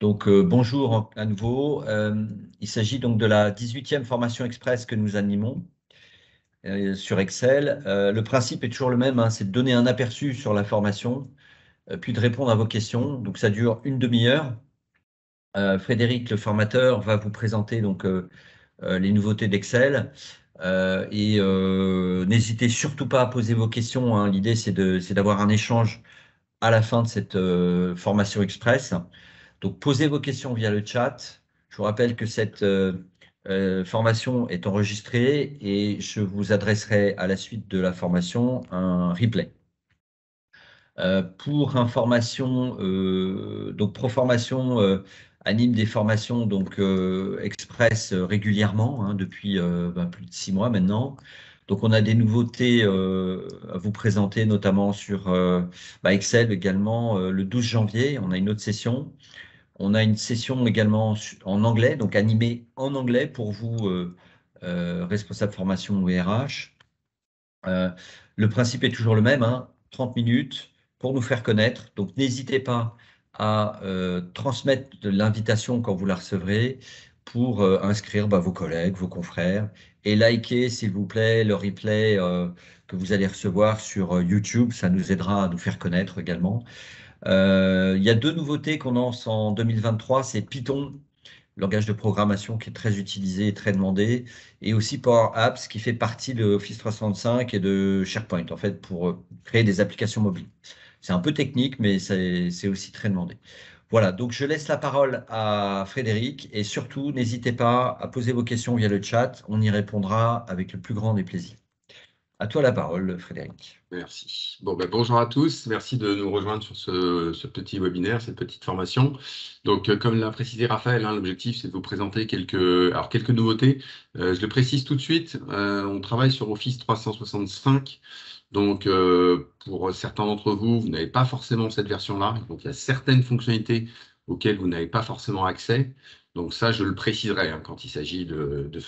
Donc, bonjour à nouveau. Il s'agit donc de la 18e formation express que nous animons sur Excel. Le principe est toujours le même, hein, c'est de donner un aperçu sur la formation, puis de répondre à vos questions. Donc, ça dure une demi-heure. Frédéric, le formateur, va vous présenter donc les nouveautés d'Excel. N'hésitez surtout pas à poser vos questions, hein. L'idée, c'est d'avoir un échange à la fin de cette formation express. Donc, posez vos questions via le chat. Je vous rappelle que cette formation est enregistrée et je vous adresserai à la suite de la formation un replay. Pour information, donc Proformation anime des formations donc express régulièrement, hein, depuis plus de 6 mois maintenant. Donc on a des nouveautés à vous présenter, notamment sur Excel également. Le 12 janvier, on a une autre session. On a une session également en anglais, donc animée en anglais pour vous, responsables formation ou RH. Le principe est toujours le même, hein, 30 minutes pour nous faire connaître. Donc n'hésitez pas à transmettre l'invitation quand vous la recevrez pour inscrire vos collègues, vos confrères et likez s'il vous plaît le replay que vous allez recevoir sur YouTube. Ça nous aidera à nous faire connaître également. Il y a deux nouveautés qu'on lance en 2023, c'est Python, langage de programmation qui est très utilisé et très demandé, et aussi Power Apps qui fait partie de Office 365 et de SharePoint, en fait, pour créer des applications mobiles. C'est un peu technique, mais c'est aussi très demandé. Voilà, donc je laisse la parole à Frédéric, et surtout, n'hésitez pas à poser vos questions via le chat, on y répondra avec le plus grand des plaisirs. À toi la parole, Frédéric. Merci. Bonjour à tous. Merci de nous rejoindre sur ce petit webinaire, cette petite formation. Donc, comme l'a précisé Raphaël, hein, l'objectif, c'est de vous présenter quelques nouveautés. Je le précise tout de suite, on travaille sur Office 365. Donc, pour certains d'entre vous, vous n'avez pas forcément cette version-là. Donc, il y a certaines fonctionnalités auxquelles vous n'avez pas forcément accès. Donc, ça, je le préciserai, hein, quand il s'agit de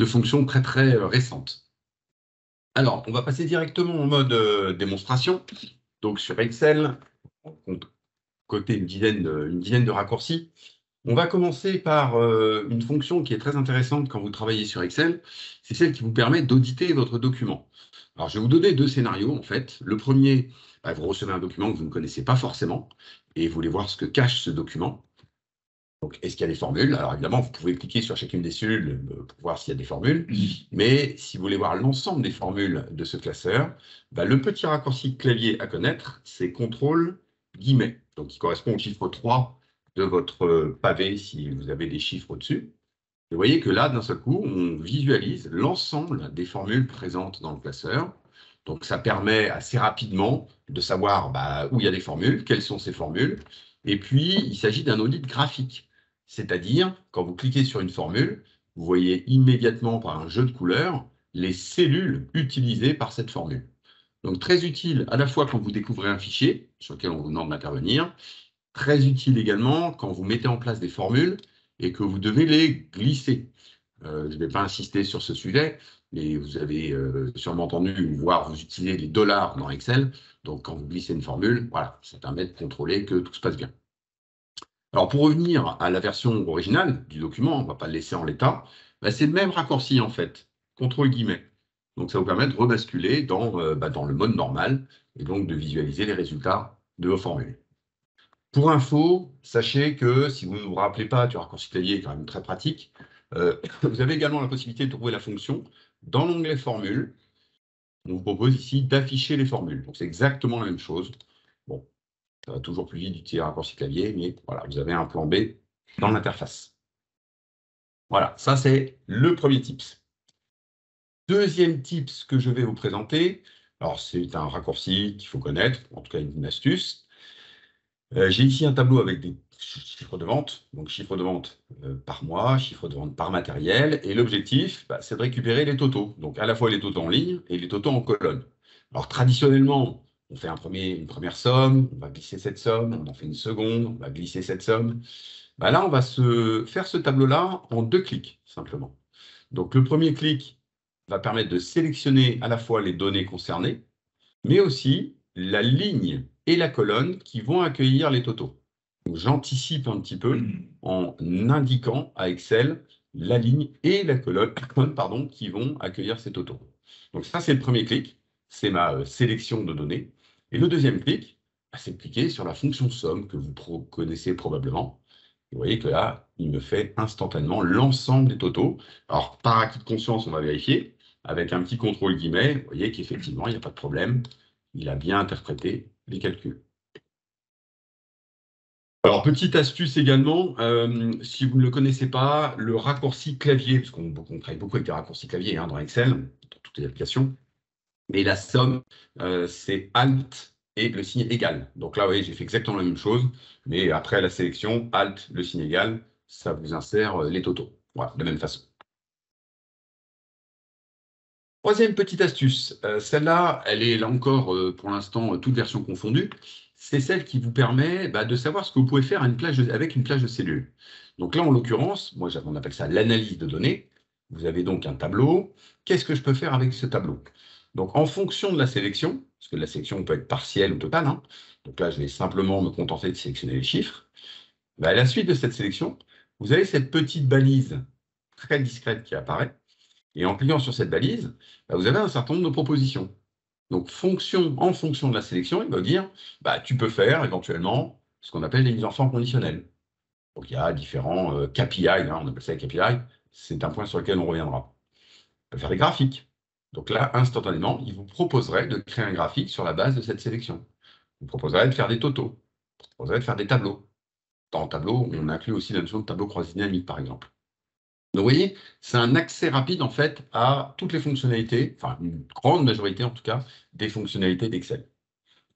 fonctions très, très récentes. Alors, on va passer directement en mode démonstration. Donc, sur Excel, on côté une dizaine de raccourcis. On va commencer par une fonction qui est très intéressante quand vous travaillez sur Excel. C'est celle qui vous permet d'auditer votre document. Alors, je vais vous donner deux scénarios, en fait. Le premier, vous recevez un document que vous ne connaissez pas forcément et vous voulez voir ce que cache ce document. Donc, est-ce qu'il y a des formules? Alors, évidemment, vous pouvez cliquer sur chacune des cellules pour voir s'il y a des formules. Mais si vous voulez voir l'ensemble des formules de ce classeur, le petit raccourci clavier à connaître, c'est CTRL guillemets. Donc, qui correspond au chiffre 3 de votre pavé si vous avez des chiffres au-dessus. Vous voyez que là, d'un seul coup, on visualise l'ensemble des formules présentes dans le classeur. Donc, ça permet assez rapidement de savoir où il y a des formules, quelles sont ces formules. Et puis, il s'agit d'un audit graphique. C'est-à-dire, quand vous cliquez sur une formule, vous voyez immédiatement par un jeu de couleurs les cellules utilisées par cette formule. Donc, très utile à la fois quand vous découvrez un fichier sur lequel on vous demande d'intervenir, très utile également quand vous mettez en place des formules et que vous devez les glisser. Je ne vais pas insister sur ce sujet, mais vous avez sûrement entendu, voire vous utilisez les dollars dans Excel. Donc, quand vous glissez une formule, voilà, ça permet de contrôler que tout se passe bien. Alors, pour revenir à la version originale du document, on ne va pas le laisser en l'état, c'est le même raccourci, en fait, CTRL guillemets. Donc, ça vous permet de rebasculer dans le mode normal et donc de visualiser les résultats de vos formules. Pour info, sachez que si vous ne vous rappelez pas du raccourci clavier, quand même très pratique, vous avez également la possibilité de trouver la fonction dans l'onglet Formules. On vous propose ici d'afficher les formules. Donc, c'est exactement la même chose. Bon, ça va toujours plus vite d'utiliser le raccourci clavier, mais voilà, vous avez un plan B dans l'interface. Voilà, ça c'est le premier tips. Deuxième tips que je vais vous présenter, alors c'est un raccourci qu'il faut connaître, en tout cas une astuce. J'ai ici un tableau avec des chiffres de vente, donc chiffre de vente par mois, chiffre de vente par matériel, et l'objectif, c'est de récupérer les totaux, donc à la fois les totaux en ligne et les totaux en colonne. Alors traditionnellement, on fait une première somme, on va glisser cette somme, on en fait une seconde, on va glisser cette somme. Là, on va faire ce tableau-là en 2 clics, simplement. Donc le premier clic va permettre de sélectionner à la fois les données concernées, mais aussi la ligne et la colonne qui vont accueillir les totaux. J'anticipe un petit peu en indiquant à Excel la ligne et la colonne pardon, qui vont accueillir ces totaux. Donc ça, c'est le premier clic, c'est ma sélection de données. Et le deuxième clic, c'est de cliquer sur la fonction somme que vous connaissez probablement. Vous voyez que là, il me fait instantanément l'ensemble des totaux. Alors, par acquis de conscience, on va vérifier. Avec un petit contrôle guillemets, vous voyez qu'effectivement, il n'y a pas de problème. Il a bien interprété les calculs. Alors, petite astuce également, si vous ne le connaissez pas, le raccourci clavier, parce qu'on travaille beaucoup avec des raccourcis clavier dans Excel, dans toutes les applications, mais la somme, c'est Alt et le signe égal. Donc là, vous voyez, j'ai fait exactement la même chose, mais après la sélection, Alt, le signe égal, ça vous insère les totaux. Voilà, de la même façon. Troisième petite astuce, celle-là, elle est là encore pour l'instant toute version confondue. C'est celle qui vous permet de savoir ce que vous pouvez faire avec une plage de cellules. Donc là, en l'occurrence, on appelle ça l'analyse de données. Vous avez donc un tableau. Qu'est-ce que je peux faire avec ce tableau? Donc en fonction de la sélection, parce que la sélection peut être partielle ou totale, donc là, je vais simplement me contenter de sélectionner les chiffres. À la suite de cette sélection, vous avez cette petite balise très discrète qui apparaît. Et en cliquant sur cette balise, vous avez un certain nombre de propositions. Donc, en fonction de la sélection, il va vous dire, tu peux faire éventuellement ce qu'on appelle les mises en forme conditionnelles. Donc, il y a différents KPI, on appelle ça les KPI, c'est un point sur lequel on reviendra. On peut faire des graphiques. Donc là, instantanément, il vous proposerait de créer un graphique sur la base de cette sélection. Il vous proposerait de faire des totaux. Il vous proposerait de faire des tableaux. Dans le tableau, on inclut aussi la notion de tableau croisé dynamique, par exemple. Donc, vous voyez, c'est un accès rapide, en fait, à toutes les fonctionnalités, enfin, une grande majorité, en tout cas, des fonctionnalités d'Excel.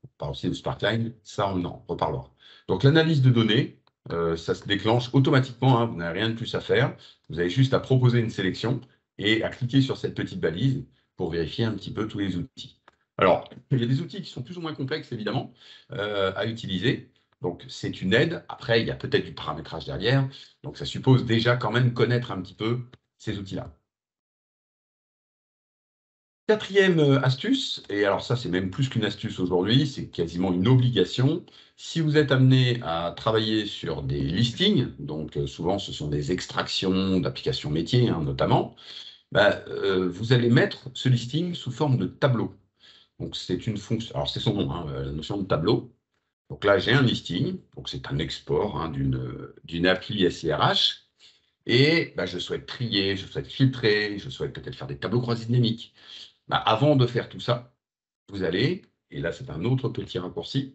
On parle aussi de Sparkline, ça, on en reparlera. Donc, l'analyse de données, ça se déclenche automatiquement, vous n'avez rien de plus à faire. Vous avez juste à proposer une sélection et à cliquer sur cette petite balise pour vérifier un petit peu tous les outils. Alors, il y a des outils qui sont plus ou moins complexes, évidemment, à utiliser. Donc, c'est une aide. Après, il y a peut-être du paramétrage derrière. Donc, ça suppose déjà quand même connaître un petit peu ces outils-là. Quatrième astuce, et alors ça, c'est même plus qu'une astuce aujourd'hui, c'est quasiment une obligation. Si vous êtes amené à travailler sur des listings, donc souvent ce sont des extractions d'applications métiers, notamment, vous allez mettre ce listing sous forme de tableau. Donc, c'est une fonction, alors c'est son nom, la notion de tableau. Donc là, j'ai un listing, donc c'est un export d'une appli SIRH, et je souhaite trier, je souhaite filtrer, je souhaite peut-être faire des tableaux croisés dynamiques. Avant de faire tout ça, vous allez, et là c'est un autre petit raccourci,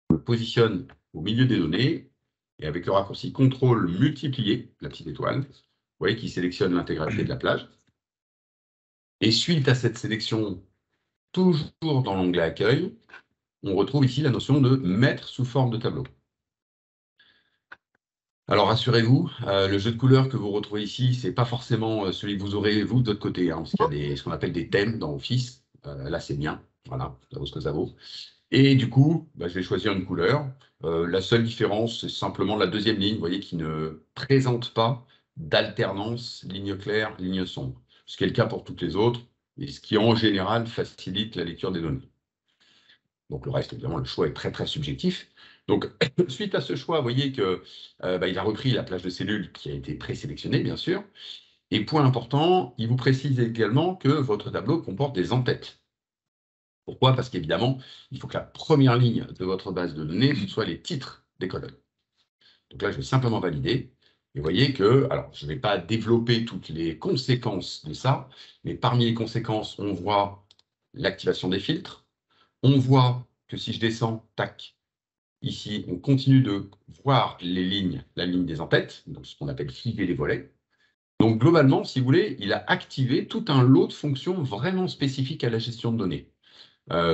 je me positionne au milieu des données, et avec le raccourci contrôle multiplié, la petite étoile, vous voyez qu'il sélectionne l'intégralité de la plage. Et suite à cette sélection, toujours dans l'onglet accueil, on retrouve ici la notion de mettre sous forme de tableau. Alors rassurez-vous, le jeu de couleurs que vous retrouvez ici, c'est pas forcément celui que vous aurez vous de votre côté, parce qu'il y a ce qu'on appelle des thèmes dans Office. Là, c'est bien, voilà, ça vaut ce que ça vaut. Et du coup, je vais choisir une couleur. La seule différence, c'est simplement la deuxième ligne, vous voyez, qui ne présente pas d'alternance ligne claire, ligne sombre. Ce qui est le cas pour toutes les autres, et ce qui en général facilite la lecture des données. Donc le reste, évidemment, le choix est très très subjectif. Donc suite à ce choix, vous voyez que il a repris la plage de cellules qui a été présélectionnée, bien sûr. Et point important, il vous précise également que votre tableau comporte des en-têtes. Pourquoi? Parce qu'évidemment, il faut que la première ligne de votre base de données, ce soit les titres des colonnes. Donc là, je vais simplement valider. Et vous voyez que, alors, je ne vais pas développer toutes les conséquences de ça, mais parmi les conséquences, on voit l'activation des filtres. On voit que si je descends, tac, ici, on continue de voir les lignes, la ligne des en-têtes, donc ce qu'on appelle filer les volets. Donc globalement, si vous voulez, il a activé tout un lot de fonctions vraiment spécifiques à la gestion de données.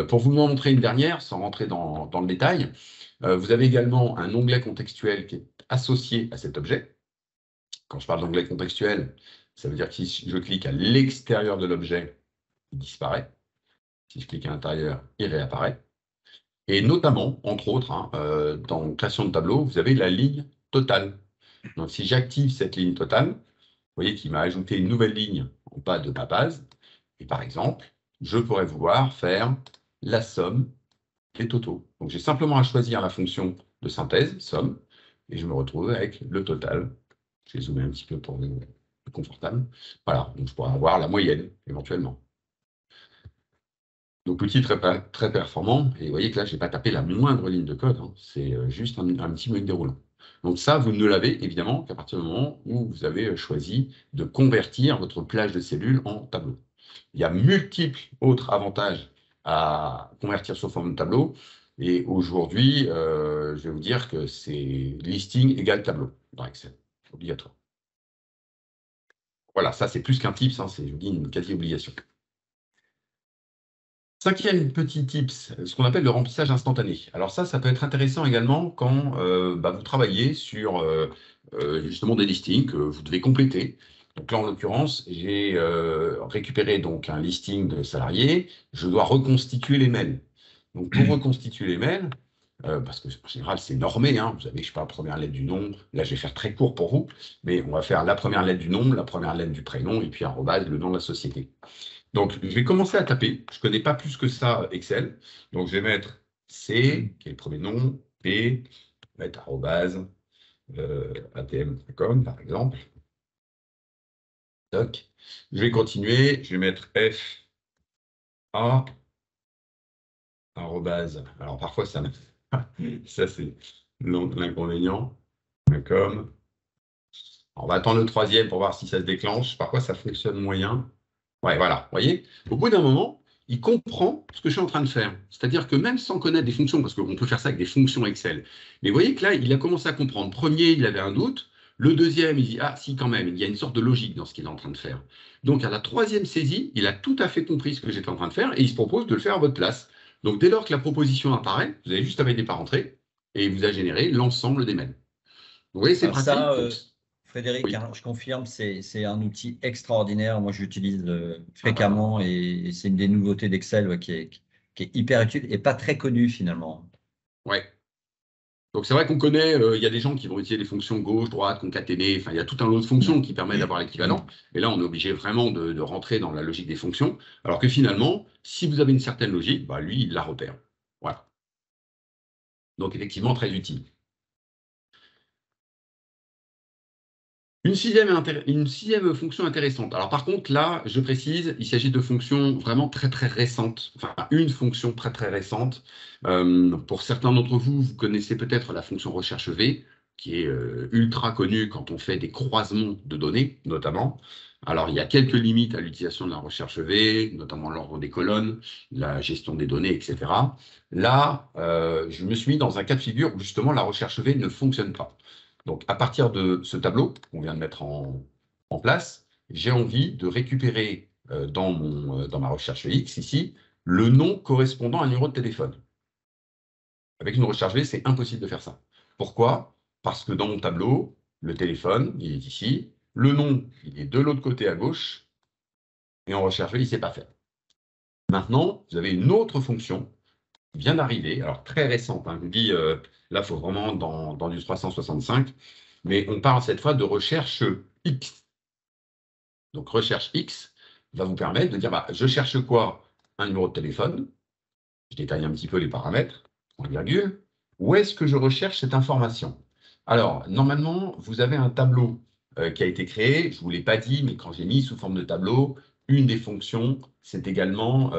Pour vous montrer une dernière, sans rentrer dans le détail, vous avez également un onglet contextuel qui est associé à cet objet. Quand je parle d'onglet contextuel, ça veut dire que si je clique à l'extérieur de l'objet, il disparaît. Si je clique à l'intérieur, il réapparaît. Et notamment, entre autres, dans création de tableau, vous avez la ligne totale. Donc si j'active cette ligne totale, vous voyez qu'il m'a ajouté une nouvelle ligne en bas de ma base. Et par exemple, je pourrais vouloir faire la somme des totaux. Donc j'ai simplement à choisir la fonction de synthèse, somme, et je me retrouve avec le total. Je vais zoomer un petit peu pour être plus confortable. Voilà, donc je pourrais avoir la moyenne, éventuellement. Donc, outil très performant. Et vous voyez que là, je n'ai pas tapé la moindre ligne de code, hein. C'est juste un petit menu déroulant. Donc ça, vous ne l'avez évidemment qu'à partir du moment où vous avez choisi de convertir votre plage de cellules en tableau. Il y a multiples autres avantages à convertir sous forme de tableau. Et aujourd'hui, je vais vous dire que c'est listing égale tableau dans Excel, obligatoire. Voilà, ça c'est plus qu'un tips, hein, c'est, je vous dis, une quasi-obligation. Cinquième petit tips, ce qu'on appelle le remplissage instantané. Alors ça peut être intéressant également quand vous travaillez sur justement des listings que vous devez compléter. Donc là, en l'occurrence, j'ai récupéré donc un listing de salariés. Je dois reconstituer les mails. Donc pour reconstituer les mails, parce que en général, c'est normé, hein, vous avez, je sais pas, la première lettre du nom. Là, je vais faire très court pour vous, mais on va faire la première lettre du nom, la première lettre du prénom, et puis arrobase, le nom de la société. Donc, je vais commencer à taper. Je ne connais pas plus que ça Excel. Donc, je vais mettre C, qui est le premier nom, P, je vais mettre arrobase, atm.com, par exemple. Toc. Je vais continuer. Je vais mettre F, A, arrobase. Alors, parfois, ça c'est l'inconvénient. .com. On va attendre le troisième pour voir si ça se déclenche. Parfois, ça fonctionne moyen. Ouais, voilà. Vous voyez, au bout d'un moment, il comprend ce que je suis en train de faire. C'est-à-dire que même sans connaître des fonctions, parce qu'on peut faire ça avec des fonctions Excel, mais vous voyez que là, il a commencé à comprendre. Premier, il avait un doute. Le deuxième, il dit, ah si, quand même, il y a une sorte de logique dans ce qu'il est en train de faire. Donc, à la troisième saisie, il a tout à fait compris ce que j'étais en train de faire et il se propose de le faire à votre place. Donc, dès lors que la proposition apparaît, vous avez juste à mettre des parenthèses et il vous a généré l'ensemble des mails. Vous voyez, c'est Alors pratique. ça, Donc, Frédéric, oui. hein, je confirme, c'est un outil extraordinaire. Moi, je l'utilise Ah, bah, voilà. fréquemment et c'est une des nouveautés d'Excel qui est hyper utile et pas très connue finalement. Ouais. Donc c'est vrai qu'on connaît, il y a des gens qui vont utiliser les fonctions gauche, droite, concaténer, enfin il y a tout un lot de fonctions qui permettent d'avoir l'équivalent. Et là, on est obligé vraiment de rentrer dans la logique des fonctions. Alors que finalement, si vous avez une certaine logique, lui, il la repère. Voilà. Donc effectivement, très utile. Une sixième fonction intéressante. Alors par contre, là, je précise, il s'agit de fonctions vraiment très très récentes. Enfin, une fonction très très récente. Pour certains d'entre vous, vous connaissez peut-être la fonction recherche V, qui est ultra connue quand on fait des croisements de données, notamment. Alors, il y a quelques limites à l'utilisation de la recherche V, notamment l'ordre des colonnes, la gestion des données, etc. Là, je me suis mis dans un cas de figure où justement la recherche V ne fonctionne pas. Donc, à partir de ce tableau qu'on vient de mettre en place, j'ai envie de récupérer dans ma recherche X, ici, le nom correspondant à un numéro de téléphone. Avec une recherche V, c'est impossible de faire ça. Pourquoi? Parce que dans mon tableau, le téléphone, il est ici, le nom, il est de l'autre côté à gauche, et en recherche V, il ne sait pas faire. Maintenant, vous avez une autre fonction qui vient d'arriver, alors très récente, hein, je vous dis, là, il faut vraiment dans du 365, mais on parle cette fois de recherche X. Donc, recherche X va vous permettre de dire, je cherche quoi? Un numéro de téléphone. Je détaille un petit peu les paramètres, en virgule. Où est-ce que je recherche cette information? Alors, normalement, vous avez un tableau qui a été créé. Je ne vous l'ai pas dit, mais quand j'ai mis sous forme de tableau, une des fonctions, c'est également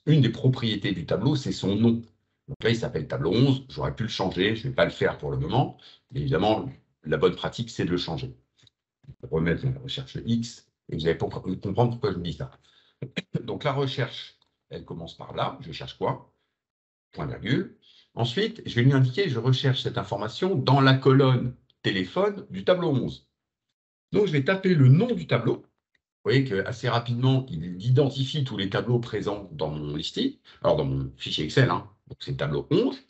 une des propriétés du tableau, c'est son nom. Donc là, il s'appelle tableau 11. J'aurais pu le changer. Je ne vais pas le faire pour le moment. Mais évidemment, la bonne pratique, c'est de le changer. Remettre la recherche X. Et vous allez comprendre pourquoi je vous dis ça. Donc la recherche, elle commence par là. Je cherche quoi? Point virgule. Ensuite, je vais lui indiquer, je recherche cette information dans la colonne téléphone du tableau 11. Donc, je vais taper le nom du tableau. Vous voyez qu'assez rapidement, il identifie tous les tableaux présents dans mon listing, alors dans mon fichier Excel, hein. Donc c'est le tableau 11.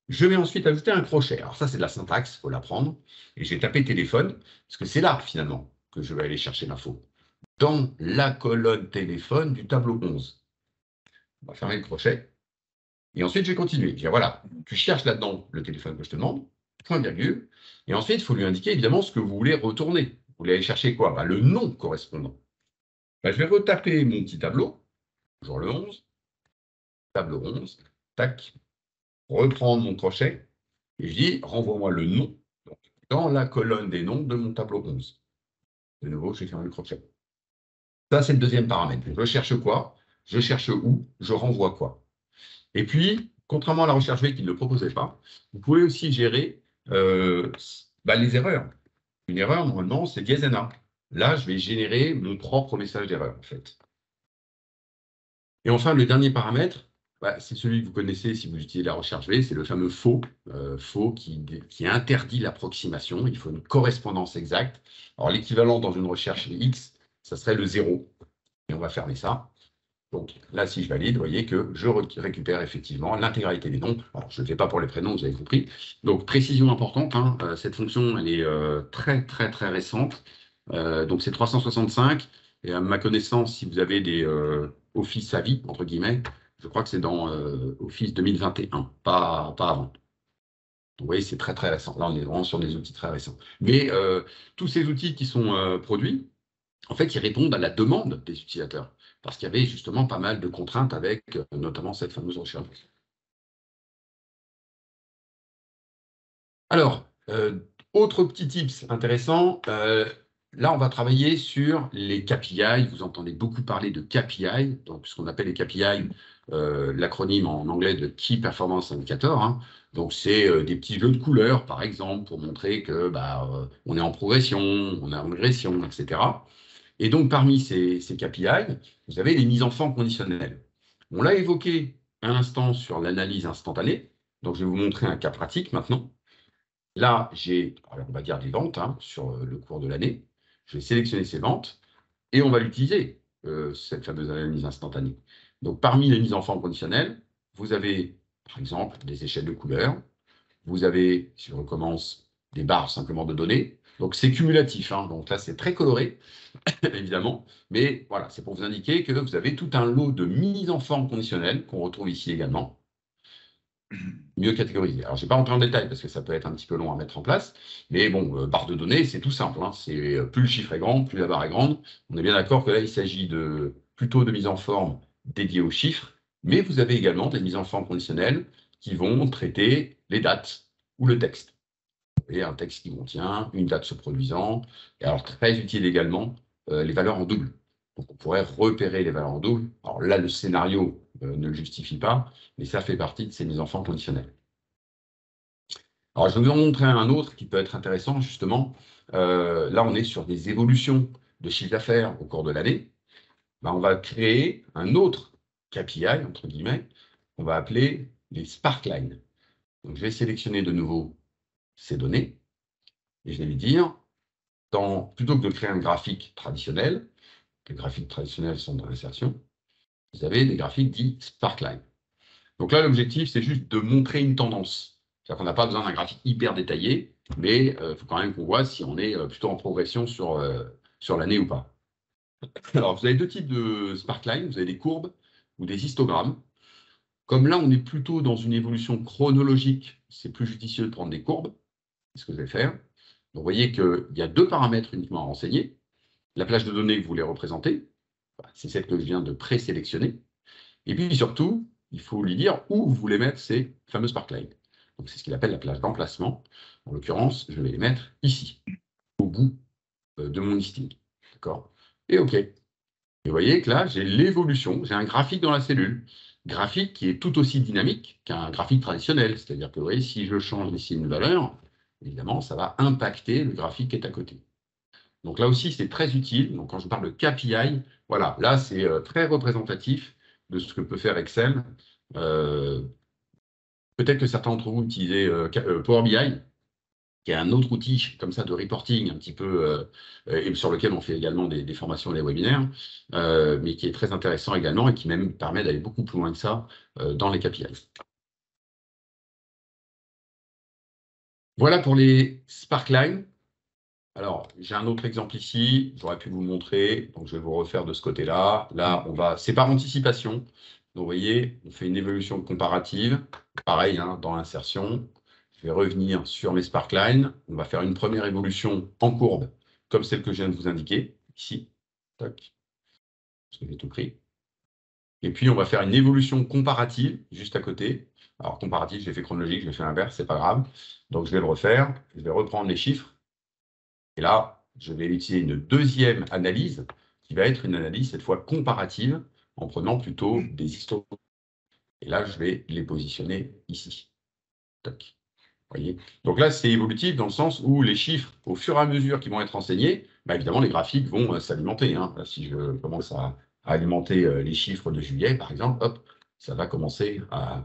Je vais ensuite ajouter un crochet. Alors ça, c'est de la syntaxe, il faut l'apprendre. Et je vais taper téléphone, parce que c'est là, finalement, que je vais aller chercher l'info. Dans la colonne téléphone du tableau 11. On va fermer le crochet. Et ensuite, je vais continuer. Je dis, voilà, tu cherches là-dedans le téléphone que je te demande, point virgule. Et ensuite, il faut lui indiquer évidemment ce que vous voulez retourner. Vous voulez aller chercher quoi? Le nom correspondant. Je vais retaper mon petit tableau, toujours le 11, tableau 11, tac, reprendre mon crochet, et je dis, renvoie-moi le nom dans la colonne des noms de mon tableau 11. De nouveau, je vais faire le croquis. Ça, c'est le deuxième paramètre. Je cherche quoi? Je cherche où? Je renvoie quoi? Et puis, contrairement à la recherche V qui ne le proposait pas, vous pouvez aussi gérer les erreurs. Une erreur, normalement, c'est dièse NA. Là, je vais générer mon propre message d'erreur, en fait. Et enfin, le dernier paramètre, c'est celui que vous connaissez si vous utilisez la recherche V, c'est le fameux faux, faux qui interdit l'approximation. Il faut une correspondance exacte. Alors, l'équivalent dans une recherche X, ça serait le 0. Et on va fermer ça. Donc là, si je valide, vous voyez que je récupère effectivement l'intégralité des noms. Alors, je ne le fais pas pour les prénoms, vous avez compris. Donc, précision importante, hein, cette fonction, elle est très, très, très récente. Donc, c'est 365. Et à ma connaissance, si vous avez des Office à vie, entre guillemets, je crois que c'est dans Office 2021, pas avant. Donc, vous voyez, c'est très, très récent. Là, on est vraiment sur des outils très récents. Mais tous ces outils qui sont produits, en fait, ils répondent à la demande des utilisateurs, parce qu'il y avait justement pas mal de contraintes avec notamment cette fameuse recherche. Alors, autre petit tips intéressant, là, on va travailler sur les KPI. Vous entendez beaucoup parler de KPI, donc ce qu'on appelle les KPI, l'acronyme en anglais de Key Performance Indicator. Hein. Donc, c'est des petits jeux de couleurs, par exemple, pour montrer que on est en progression, on est en régression, etc. Et donc, parmi ces KPI, vous avez les mises en forme conditionnelles. On l'a évoqué un instant sur l'analyse instantanée. Donc, je vais vous montrer un cas pratique maintenant. Là, j'ai, on va dire des ventes sur le cours de l'année. Je vais sélectionner ces ventes et on va l'utiliser, cette fameuse analyse instantanée. Donc, parmi les mises en forme conditionnelles, vous avez, par exemple, des échelles de couleurs. Vous avez, si je recommence, des barres simplement de données. Donc, c'est cumulatif. Donc là, c'est très coloré, évidemment. Mais voilà, c'est pour vous indiquer que vous avez tout un lot de mises en forme conditionnelles qu'on retrouve ici également, mieux catégorisées. Alors, je ne vais pas rentrer en détail parce que ça peut être un petit peu long à mettre en place. Mais bon, barre de données, c'est tout simple. C'est plus le chiffre est grand, plus la barre est grande. On est bien d'accord que là, il s'agit plutôt de mise en forme dédiée aux chiffres. Mais vous avez également des mises en forme conditionnelles qui vont traiter les dates ou le texte. Et un texte qui contient une date se produisant. Et alors, très utile également, les valeurs en double. Donc, on pourrait repérer les valeurs en double. Alors là, le scénario ne le justifie pas, mais ça fait partie de ces mises en forme conditionnelles. Alors, je vais vous en montrer un autre qui peut être intéressant, justement. Là, on est sur des évolutions de chiffre d'affaires au cours de l'année. On va créer un autre KPI, entre guillemets, qu'on va appeler les Sparklines. Donc, je vais sélectionner de nouveau ces données et je vais lui dire, plutôt que de créer un graphique traditionnel, les graphiques traditionnels sont dans l'insertion, vous avez des graphiques dits Sparkline. Donc là, l'objectif, c'est juste de montrer une tendance. C'est-à-dire qu'on n'a pas besoin d'un graphique hyper détaillé, mais il faut quand même qu'on voit si on est plutôt en progression sur l'année ou pas. Alors, vous avez deux types de Sparkline. Vous avez des courbes ou des histogrammes. Comme là, on est plutôt dans une évolution chronologique, c'est plus judicieux de prendre des courbes. C'est ce que je vais faire. Donc, vous voyez qu'il y a deux paramètres uniquement à renseigner. La plage de données que vous voulez représenter, c'est celle que je viens de présélectionner. Et puis surtout, il faut lui dire où vous voulez mettre ces fameux Sparklines. Donc c'est ce qu'il appelle la plage d'emplacement. En l'occurrence, je vais les mettre ici, au bout de mon listing. D'accord? Et OK. Et vous voyez que là, j'ai l'évolution, j'ai un graphique dans la cellule. Graphique qui est tout aussi dynamique qu'un graphique traditionnel. C'est-à-dire que vous voyez, si je change ici une valeur, évidemment, ça va impacter le graphique qui est à côté. Donc là aussi, c'est très utile. Donc quand je parle de KPI, voilà, là, c'est très représentatif de ce que peut faire Excel. Peut-être que certains d'entre vous utilisez Power BI, qui est un autre outil comme ça de reporting un petit peu, et sur lequel on fait également des formations et des webinaires, mais qui est très intéressant également et qui même permet d'aller beaucoup plus loin que ça dans les KPI. Voilà pour les Sparklines. Alors, j'ai un autre exemple ici, j'aurais pu vous montrer, donc je vais vous refaire de ce côté-là. Là, c'est par anticipation. Donc, vous voyez, on fait une évolution comparative. Pareil, dans l'insertion. Je vais revenir sur mes Sparklines. On va faire une première évolution en courbe, comme celle que je viens de vous indiquer, ici. Tac. Parce que j'ai tout pris. Et puis, on va faire une évolution comparative, juste à côté. Alors, comparatif, je l'ai fait chronologique, je l'ai fait inverse, c'est pas grave. Donc, je vais le refaire. Je vais reprendre les chiffres. Et là, je vais utiliser une deuxième analyse qui va être une analyse, cette fois comparative, en prenant plutôt des historiques. Et là, je vais les positionner ici. Toc. Voyez. Donc là, c'est évolutif dans le sens où les chiffres, au fur et à mesure qu'ils vont être enseignés, bah, évidemment, les graphiques vont s'alimenter. Hein. Si je commence à alimenter les chiffres de juillet, par exemple, hop, ça va commencer à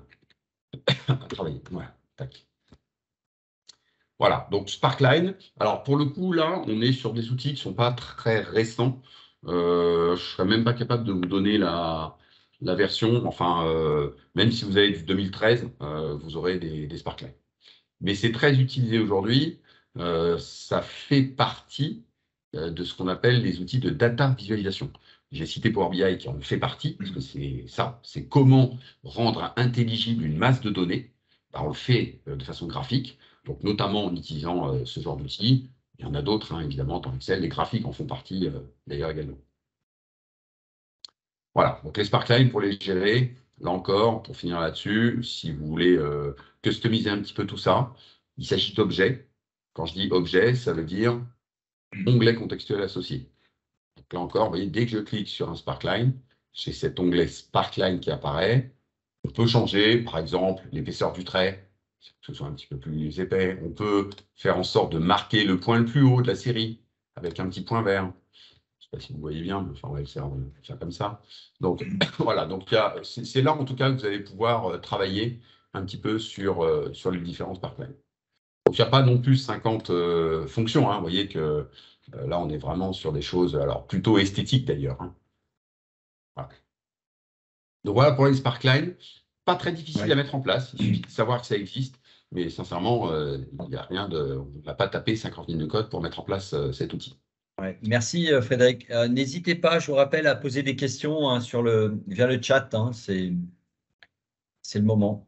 travailler. Voilà. Tac. Voilà, donc Sparkline. Alors pour le coup, là, on est sur des outils qui ne sont pas très récents. Je ne serais même pas capable de vous donner la version. Enfin, même si vous avez du 2013, vous aurez des Sparkline. Mais c'est très utilisé aujourd'hui. Ça fait partie de ce qu'on appelle les outils de data visualisation. J'ai cité Power BI qui en fait partie, parce que c'est ça, c'est comment rendre intelligible une masse de données. Ben, on le fait de façon graphique, donc notamment en utilisant ce genre d'outils. Il y en a d'autres, hein, évidemment, dans Excel. Les graphiques en font partie d'ailleurs également. Voilà, donc les Sparkline pour les gérer, là encore, pour finir là-dessus, si vous voulez customiser un petit peu tout ça, il s'agit d'objets. Quand je dis objet, ça veut dire onglet contextuel associé. Donc là encore, vous voyez, dès que je clique sur un Sparkline, j'ai cet onglet Sparkline qui apparaît. On peut changer, par exemple, l'épaisseur du trait, que ce soit un petit peu plus épais. On peut faire en sorte de marquer le point le plus haut de la série avec un petit point vert. Je ne sais pas si vous voyez bien, mais enfin, on va le faire comme ça. Donc, voilà, donc c'est là en tout cas que vous allez pouvoir travailler un petit peu sur les différents Sparklines. Donc, il n'y a pas non plus 50 fonctions. Hein. Vous voyez que là, on est vraiment sur des choses, alors plutôt esthétiques d'ailleurs. Hein. Voilà. Donc, voilà pour les Sparklines. Pas très difficile à mettre en place. Il suffit de savoir que ça existe. Mais sincèrement, il n'y a rien de. On ne va pas taper 50 lignes de code pour mettre en place cet outil. Ouais, merci Frédéric. N'hésitez pas, je vous rappelle, à poser des questions hein, via le chat. Hein, c'est le moment.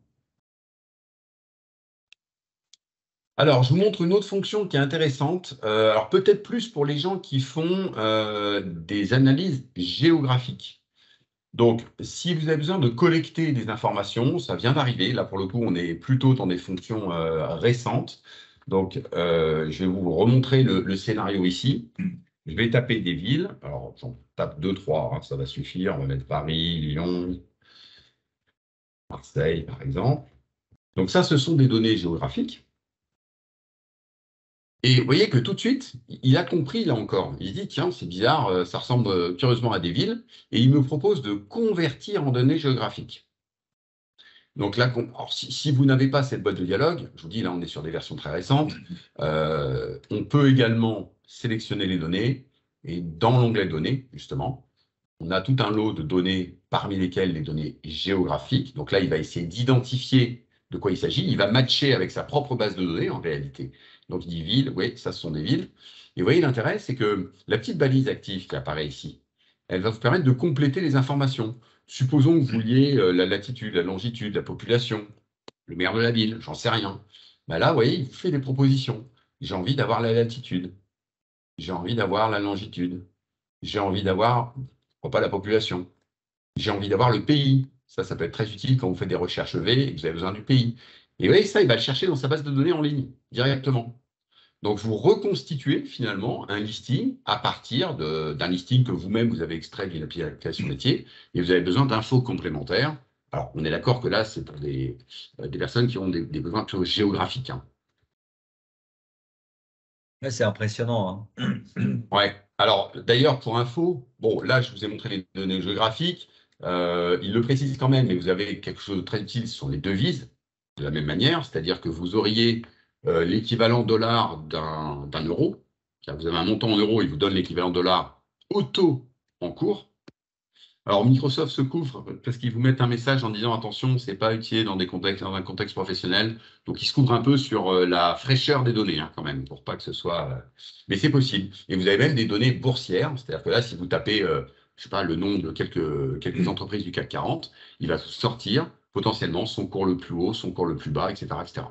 Alors, je vous montre une autre fonction qui est intéressante. Alors, peut-être plus pour les gens qui font des analyses géographiques. Donc, si vous avez besoin de collecter des informations, ça vient d'arriver. Là, pour le coup, on est plutôt dans des fonctions récentes. Donc, je vais vous remontrer le scénario ici. Je vais taper des villes. Alors, j'en tape 2, 3, hein, ça va suffire. On va mettre Paris, Lyon, Marseille, par exemple. Donc, ça, ce sont des données géographiques. Et vous voyez que tout de suite, il a compris là encore. Il se dit, tiens, c'est bizarre, ça ressemble curieusement à des villes. Et il me propose de convertir en données géographiques. Donc là, alors, si vous n'avez pas cette boîte de dialogue, je vous dis, là, on est sur des versions très récentes, on peut également sélectionner les données. Et dans l'onglet données, justement, on a tout un lot de données, parmi lesquelles les données géographiques. Donc là, il va essayer d'identifier de quoi il s'agit. Il va matcher avec sa propre base de données, en réalité. Donc, il dit ville, oui, ça, ce sont des villes. Et vous voyez, l'intérêt, c'est que la petite balise active qui apparaît ici, elle va vous permettre de compléter les informations. Supposons que vous vouliez la latitude, la longitude, la population, le maire de la ville, j'en sais rien. Ben là, vous voyez, il vous fait des propositions. J'ai envie d'avoir la latitude. J'ai envie d'avoir la longitude. J'ai envie d'avoir, pourquoi pas la population. J'ai envie d'avoir le pays. Ça peut être très utile quand vous faites des recherches V et que vous avez besoin du pays. Et vous voyez, ça, il va le chercher dans sa base de données en ligne, directement. Donc, vous reconstituez finalement un listing à partir d'un listing que vous-même, vous avez extrait d'une application métier et vous avez besoin d'infos complémentaires. Alors, on est d'accord que là, c'est pour des personnes qui ont des besoins plutôt géographiques. Hein. Ouais, c'est impressionnant. Hein. Ouais. Alors, d'ailleurs, pour info, bon, là, je vous ai montré les données géographiques. Il le précise quand même, mais vous avez quelque chose de très utile, ce sont les devises, de la même manière, c'est-à-dire que vous auriez l'équivalent dollar d'un euro. Vous avez un montant en euros, il vous donne l'équivalent dollar au taux en cours. Alors, Microsoft se couvre parce qu'ils vous mettent un message en disant attention, c'est pas utilisé dans un contexte professionnel. Donc, ils se couvrent un peu sur la fraîcheur des données, hein, quand même, pour pas que ce soit. Mais c'est possible. Et vous avez même des données boursières, c'est-à-dire que là, si vous tapez, je sais pas, le nom de quelques entreprises du CAC 40, il va sortir potentiellement son cours le plus haut, son cours le plus bas, etc., etc.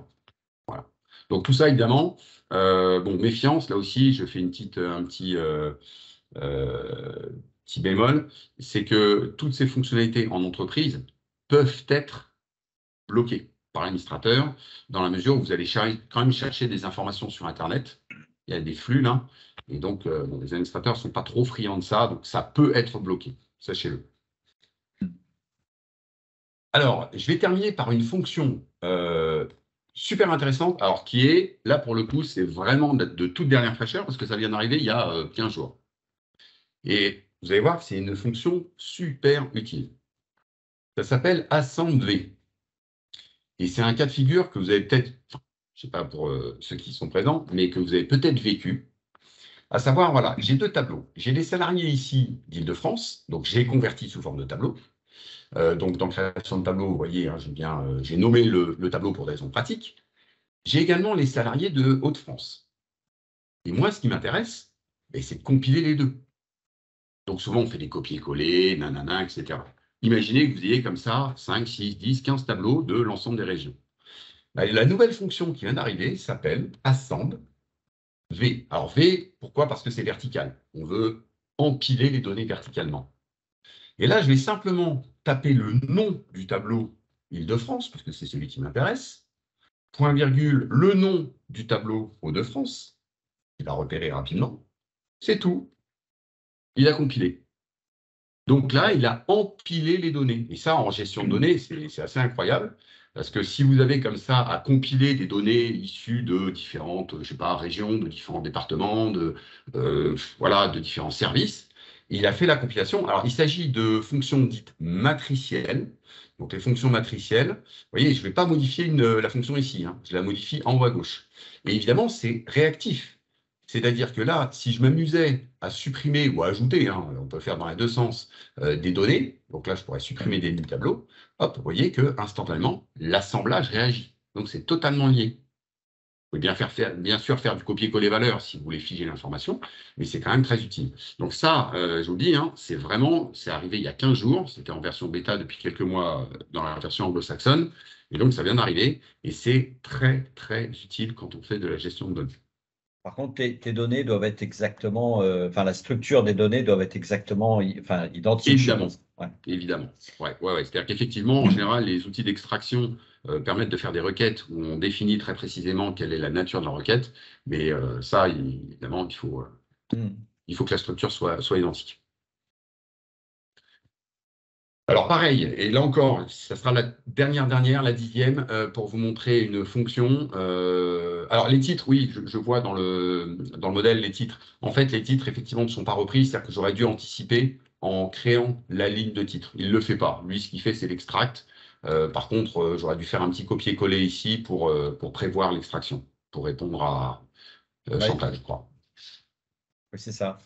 Voilà. Donc tout ça, évidemment, bon, méfiance. Là aussi, je fais un petit bémol, c'est que toutes ces fonctionnalités en entreprise peuvent être bloquées par l'administrateur, dans la mesure où vous allez quand même chercher des informations sur Internet. Il y a des flux là, et donc les administrateurs ne sont pas trop friands de ça, donc ça peut être bloqué, sachez-le. Alors, je vais terminer par une fonction super intéressante, alors qui est, là pour le coup, c'est vraiment de toute dernière fraîcheur, parce que ça vient d'arriver il y a 15 jours. Et vous allez voir que c'est une fonction super utile. Ça s'appelle assembler. Et c'est un cas de figure que vous avez peut-être, je ne sais pas pour ceux qui sont présents, mais que vous avez peut-être vécu. À savoir, voilà, j'ai deux tableaux. J'ai les salariés ici d'Île-de-France, donc j'ai converti sous forme de tableau. Donc, dans création de tableau, vous voyez, hein, j'ai nommé le tableau pour des raisons pratiques. J'ai également les salariés de Hauts-de-France. Et moi, ce qui m'intéresse, ben, c'est de compiler les deux. Donc, souvent, on fait des copier-coller, nanana, etc. Imaginez que vous ayez comme ça 5, 6, 10, 15 tableaux de l'ensemble des régions. Ben, la nouvelle fonction qui vient d'arriver s'appelle assemble V. Alors, V, pourquoi? Parce que c'est vertical. On veut empiler les données verticalement. Et là, je vais simplement taper le nom du tableau Île-de-France, parce que c'est celui qui m'intéresse, point virgule, le nom du tableau Hauts-de-France, il va repérer rapidement, c'est tout, il a compilé. Donc là, il a empilé les données. Et ça, en gestion de données, c'est assez incroyable, parce que si vous avez comme ça à compiler des données issues de différentes, je sais pas, régions, de différents départements, voilà, de différents services, il a fait la compilation. Alors, il s'agit de fonctions dites matricielles. Donc, les fonctions matricielles, vous voyez, je ne vais pas modifier la fonction ici, hein, je la modifie en haut à gauche. Et évidemment, c'est réactif. C'est-à-dire que là, si je m'amusais à supprimer ou à ajouter, hein, on peut faire dans les deux sens, des données, donc là, je pourrais supprimer des lignes tableau, hop, vous voyez que instantanément, l'assemblage réagit. Donc, c'est totalement lié. Vous pouvez bien sûr faire du copier-coller valeur si vous voulez figer l'information, mais c'est quand même très utile. Donc ça, je vous le dis, hein, c'est arrivé il y a 15 jours, c'était en version bêta depuis quelques mois dans la version anglo-saxonne, et donc ça vient d'arriver, et c'est très, très utile quand on fait de la gestion de données. Par contre, tes données doivent être exactement, enfin, la structure des données doivent être exactement, enfin, identique, je Évidemment, pense. Ouais. évidemment. Ouais. C'est-à-dire qu'effectivement, en général, les outils d'extraction permettent de faire des requêtes où on définit très précisément quelle est la nature de la requête, mais ça, évidemment, il faut que la structure soit identique. Alors pareil, et là encore, ça sera la dernière, la 10e, pour vous montrer une fonction. Alors les titres, oui, je vois dans le modèle les titres. En fait, les titres, effectivement, ne sont pas repris, c'est-à-dire que j'aurais dû anticiper en créant la ligne de titre. Il ne le fait pas. Lui, ce qu'il fait, c'est l'extract. Par contre, j'aurais dû faire un petit copier-coller ici pour prévoir l'extraction, pour répondre à Chantal, je crois. Oui, c'est ça.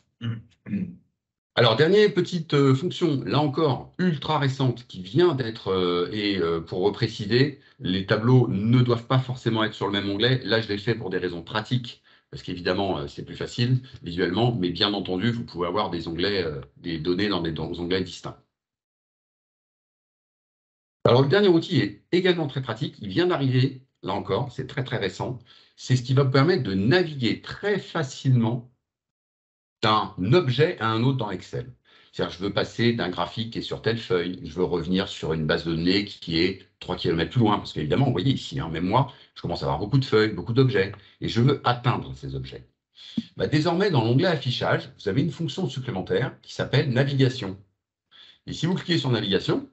Alors, dernière petite fonction, là encore, ultra récente, qui vient d'être, pour repréciser, les tableaux ne doivent pas forcément être sur le même onglet. Là, je l'ai fait pour des raisons pratiques, parce qu'évidemment, c'est plus facile visuellement, mais bien entendu, vous pouvez avoir des onglets, des données dans des onglets distincts. Alors, le dernier outil est également très pratique. Il vient d'arriver, là encore, c'est très, très récent. C'est ce qui va vous permettre de naviguer très facilement d'un objet à un autre dans Excel. C'est-à-dire, je veux passer d'un graphique qui est sur telle feuille, je veux revenir sur une base de données qui est 3 km plus loin, parce qu'évidemment, vous voyez ici, hein, même moi, je commence à avoir beaucoup de feuilles, beaucoup d'objets, et je veux atteindre ces objets. Bah, désormais, dans l'onglet affichage, vous avez une fonction supplémentaire qui s'appelle navigation. Et si vous cliquez sur navigation,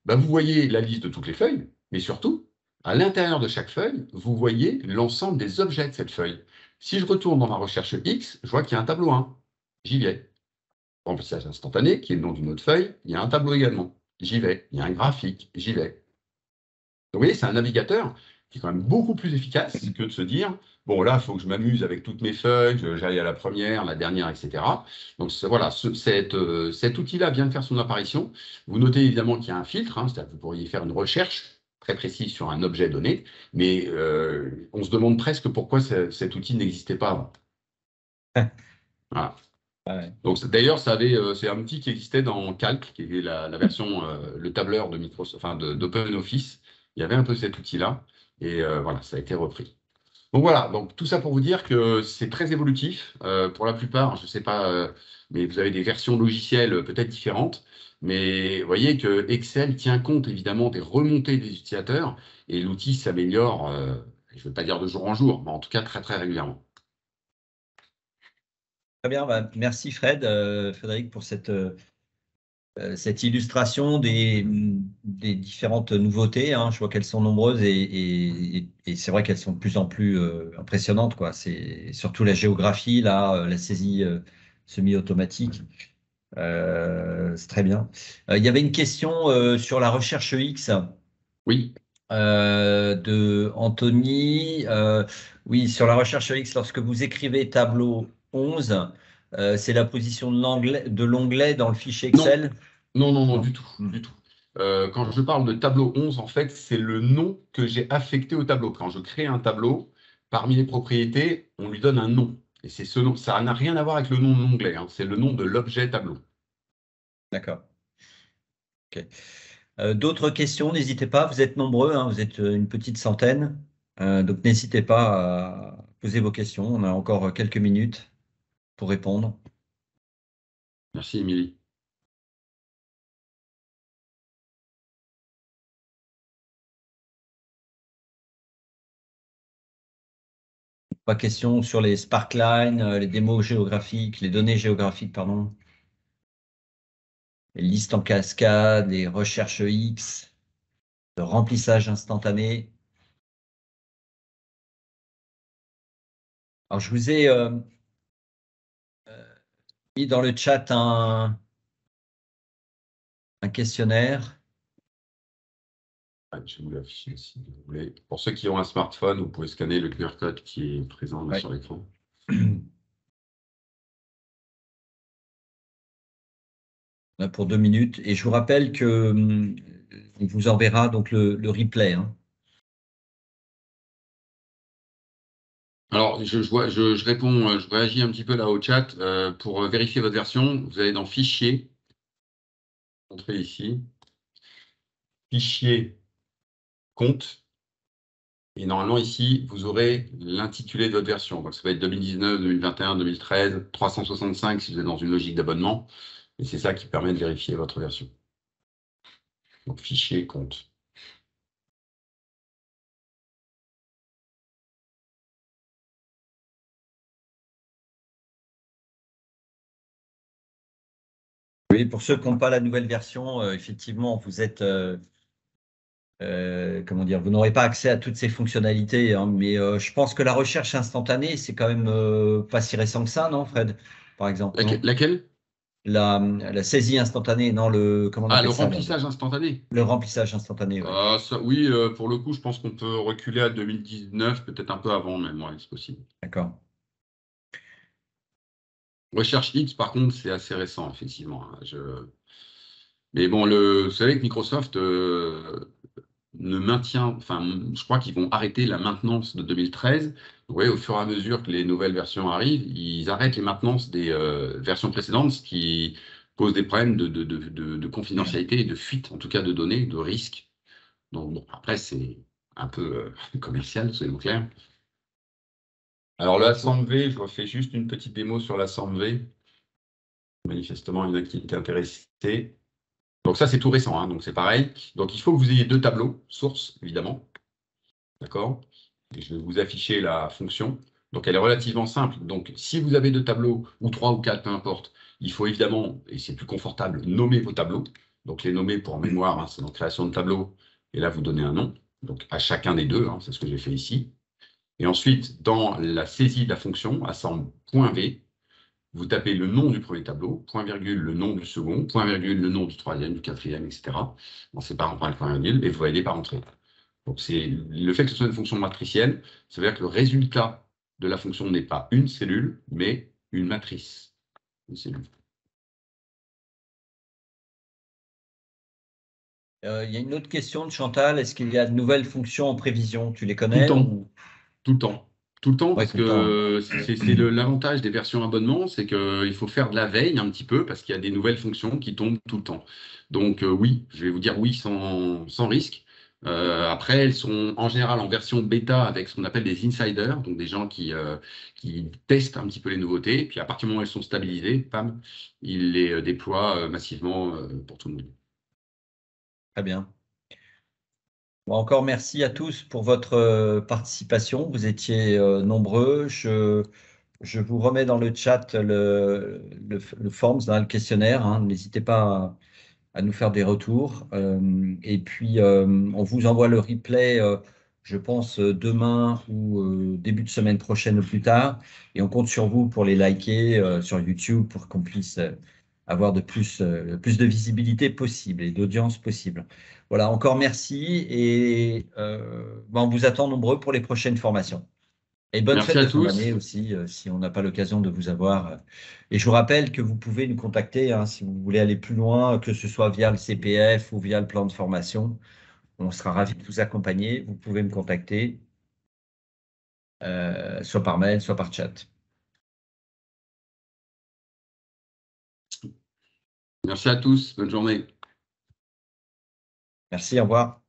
bah, vous voyez la liste de toutes les feuilles, mais surtout, à l'intérieur de chaque feuille, vous voyez l'ensemble des objets de cette feuille. Si je retourne dans ma recherche X, je vois qu'il y a un tableau 1. J'y vais. Remplissage instantané, qui est le nom d'une autre feuille, il y a un tableau également. J'y vais. Il y a un graphique, j'y vais. Donc, vous voyez, c'est un navigateur qui est quand même beaucoup plus efficace que de se dire, bon, là, il faut que je m'amuse avec toutes mes feuilles, j'aille à la première, la dernière, etc. Donc, voilà, cet outil-là vient de faire son apparition. Vous notez évidemment qu'il y a un filtre, hein, c'est-à-dire que vous pourriez faire une recherche très précise sur un objet donné, mais on se demande presque pourquoi cet outil n'existait pas avant. Voilà. Ouais. Donc d'ailleurs, c'est un outil qui existait dans Calc, qui est la version, le tableur de Microsoft, enfin d'OpenOffice. Il y avait un peu cet outil-là, et voilà, ça a été repris. Donc voilà, donc tout ça pour vous dire que c'est très évolutif. Pour la plupart, je ne sais pas, mais vous avez des versions logicielles peut-être différentes. Mais vous voyez que Excel tient compte évidemment des remontées des utilisateurs et l'outil s'améliore, je ne veux pas dire de jour en jour, mais en tout cas très très régulièrement. Très bien, bah, merci Frédéric, pour cette illustration des différentes nouveautés, hein. Je vois qu'elles sont nombreuses et c'est vrai qu'elles sont de plus en plus impressionnantes, quoi. C'est surtout la géographie, là, la saisie semi-automatique. C'est très bien. Il y avait une question sur la recherche X Oui, de Anthony. Oui, sur la recherche X, lorsque vous écrivez tableau 11, c'est la position de l'onglet dans le fichier non, Excel? non, non, non, Non. du tout, du tout. Quand je parle de tableau 11, en fait, c'est le nom que j'ai affecté au tableau. Quand je crée un tableau, parmi les propriétés, on lui donne un nom. Et c'est ce nom, ça n'a rien à voir avec le nom de l'onglet, hein, c'est le nom de l'objet tableau. D'accord. Ok. D'autres questions, n'hésitez pas, vous êtes nombreux, hein, vous êtes une petite centaine. Donc n'hésitez pas à poser vos questions. On a encore quelques minutes pour répondre. Merci, Émilie. Pas question sur les sparklines, les démos géographiques, les données géographiques, pardon, les listes en cascade, les recherches X, le remplissage instantané. Alors, je vous ai mis dans le chat un questionnaire. Ouais, je vais vous l'afficher si vous voulez. Pour ceux qui ont un smartphone, vous pouvez scanner le QR code qui est présent là Ouais. sur l'écran. Là, pour 2 minutes. Et je vous rappelle que on vous enverra donc le replay, hein. Alors, je réponds, je réagis un petit peu là au chat. Pour vérifier votre version, vous allez dans Fichier, entrez ici, Fichier, Compte, et normalement ici, vous aurez l'intitulé de votre version. Donc, ça va être 2019, 2021, 2013, 365 si vous êtes dans une logique d'abonnement. Et c'est ça qui permet de vérifier votre version. Donc, Fichier, Compte. Oui, pour ceux qui n'ont pas la nouvelle version, effectivement, vous êtes, comment dire, vous n'aurez pas accès à toutes ces fonctionnalités, hein, mais je pense que la recherche instantanée, c'est quand même pas si récent que ça, non, Fred? Par exemple, non? Laquelle? La saisie instantanée, non, comment on Ah, le appelle ça, là? remplissage instantané. Le remplissage instantané, oui. Oui, pour le coup, je pense qu'on peut reculer à 2019, peut-être un peu avant même, ouais, c'est possible. D'accord. Recherche X, par contre, c'est assez récent, effectivement, hein. Mais bon, vous savez que Microsoft ne maintient, enfin, je crois qu'ils vont arrêter la maintenance de 2013. Ouais, au fur et à mesure que les nouvelles versions arrivent, ils arrêtent les maintenances des versions précédentes, ce qui pose des problèmes de confidentialité et de fuite, en tout cas de données, de risque. Donc, bon, après, c'est un peu commercial, soyons clairs. Alors, le V, je refais juste une petite démo sur la V. Manifestement, il y en a qui étaient intéressés. Donc ça, c'est tout récent, hein, donc c'est pareil. Donc il faut que vous ayez deux tableaux, source, évidemment. D'accord? Et je vais vous afficher la fonction. Donc elle est relativement simple. Donc si vous avez deux tableaux, ou trois ou quatre, peu importe, il faut évidemment, et c'est plus confortable, nommer vos tableaux. Donc les nommer pour mémoire, hein, c'est dans création de tableau. Et là, vous donnez un nom. Donc à chacun des deux, hein, c'est ce que j'ai fait ici. Et ensuite, dans la saisie de la fonction, assemble.v, vous tapez le nom du premier tableau, point virgule le nom du second, point virgule le nom du troisième, du quatrième, etc. En séparant par le point virgule, et vous validez par entrée. Donc c'est le fait que ce soit une fonction matricielle, ça veut dire que le résultat de la fonction n'est pas une cellule, mais une matrice. Une cellule. Il y a une autre question de Chantal. Est-ce qu'il y a de nouvelles fonctions en prévision? Tu les Tout le connais temps. ou... Tout le temps. Tout le temps, Ouais, parce tout le temps, hein. que c'est l'avantage des versions abonnement, c'est qu'il faut faire de la veille un petit peu, parce qu'il y a des nouvelles fonctions qui tombent tout le temps. Donc oui, je vais vous dire oui sans risque. Après, elles sont en général en version bêta avec ce qu'on appelle des insiders, donc des gens qui testent un petit peu les nouveautés. Puis à partir du moment où elles sont stabilisées, pam, ils les déploient massivement pour tout le monde. Très bien. Bon, encore merci à tous pour votre participation. Vous étiez nombreux. Je vous remets dans le chat le forms, hein, le questionnaire, hein. N'hésitez pas à nous faire des retours. Et puis, on vous envoie le replay, je pense, demain ou début de semaine prochaine au plus tard. Et on compte sur vous pour les liker sur YouTube pour qu'on puisse avoir plus de visibilité possible et d'audience possible. Voilà, encore merci et on vous attend nombreux pour les prochaines formations. Et bonne Merci fête à de fin tous. d'année aussi, si on n'a pas l'occasion de vous avoir. Et je vous rappelle que vous pouvez nous contacter hein, si vous voulez aller plus loin, que ce soit via le CPF ou via le plan de formation. On sera ravis de vous accompagner. Vous pouvez me contacter, soit par mail, soit par chat. Merci à tous. Bonne journée. Merci, au revoir.